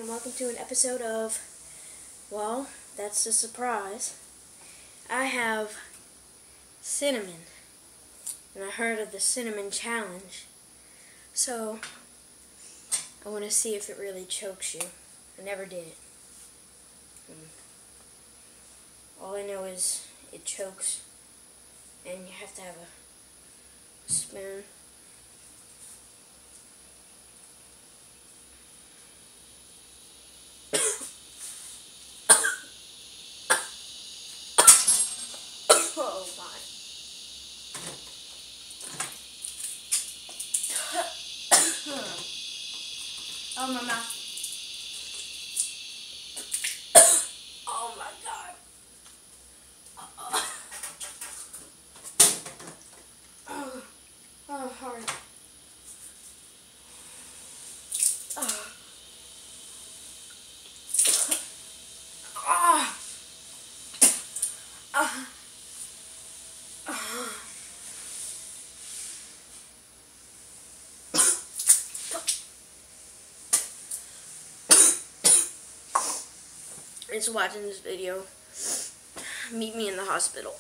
and welcome to an episode of, well, that's a surprise. I have cinnamon, and I heard of the cinnamon challenge, so I want to see if it really chokes you. I never did it. All I know is it chokes, and you have to have a spoon. Oh my. Oh my mouth. Oh my God. Oh, hard. Thanks for watching this video. Meet me in the hospital.